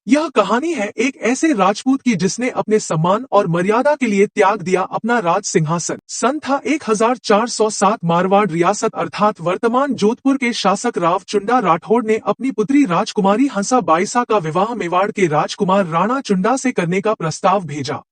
यह कहानी है एक ऐसे राजपूत की जिसने अपने सम्मान और मर्यादा के लिए त्याग दिया अपना राज सिंहासन। सन था 1407। मारवाड़ रियासत अर्थात वर्तमान जोधपुर के शासक राव चुंडा राठौड़ ने अपनी पुत्री राजकुमारी हंसा बाईसा का विवाह मेवाड़ के राजकुमार राणा चुंडा से करने का प्रस्ताव भेजा।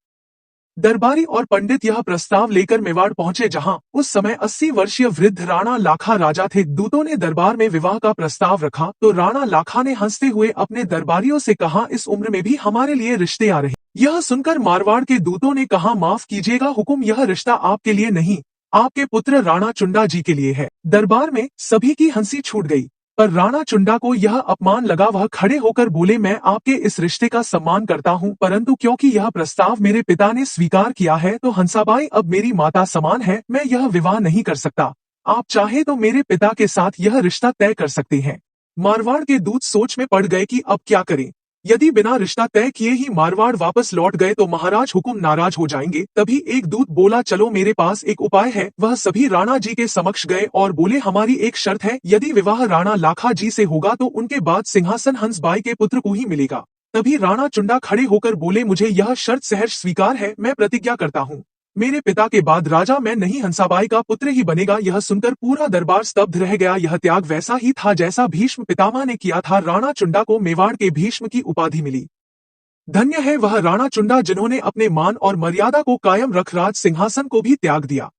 दरबारी और पंडित यह प्रस्ताव लेकर मेवाड़ पहुंचे, जहां उस समय 80 वर्षीय वृद्ध राणा लाखा राजा थे। दूतों ने दरबार में विवाह का प्रस्ताव रखा तो राणा लाखा ने हंसते हुए अपने दरबारियों से कहा, इस उम्र में भी हमारे लिए रिश्ते आ रहे। यह सुनकर मारवाड़ के दूतों ने कहा, माफ कीजिएगा हुकुम, यह रिश्ता आपके लिए नहीं, आपके पुत्र राणा चुंडा जी के लिए है। दरबार में सभी की हंसी छूट गई, पर राणा चुंडा को यह अपमान लगा। वह खड़े होकर बोले, मैं आपके इस रिश्ते का सम्मान करता हूं, परंतु क्योंकि यह प्रस्ताव मेरे पिता ने स्वीकार किया है तो हंसाबाई अब मेरी माता समान है, मैं यह विवाह नहीं कर सकता। आप चाहे तो मेरे पिता के साथ यह रिश्ता तय कर सकते हैं। मारवाड़ के दूत सोच में पड़ गए कि अब क्या करें। यदि बिना रिश्ता तय किए ही मारवाड़ वापस लौट गए तो महाराज हुकुम नाराज हो जाएंगे। तभी एक दूत बोला, चलो मेरे पास एक उपाय है। वह सभी राणा जी के समक्ष गए और बोले, हमारी एक शर्त है, यदि विवाह राणा लाखा जी से होगा तो उनके बाद सिंहासन हंसबाई के पुत्र को ही मिलेगा। तभी राणा चुंडा खड़े होकर बोले, मुझे यह शर्त सहर्ष स्वीकार है, मैं प्रतिज्ञा करता हूँ, मेरे पिता के बाद राजा मैं नहीं, हंसाबाई का पुत्र ही बनेगा। यह सुनकर पूरा दरबार स्तब्ध रह गया। यह त्याग वैसा ही था जैसा भीष्म पितामह ने किया था। राणा चुंडा को मेवाड़ के भीष्म की उपाधि मिली। धन्य है वह राणा चुंडा जिन्होंने अपने मान और मर्यादा को कायम रख राज सिंहासन को भी त्याग दिया।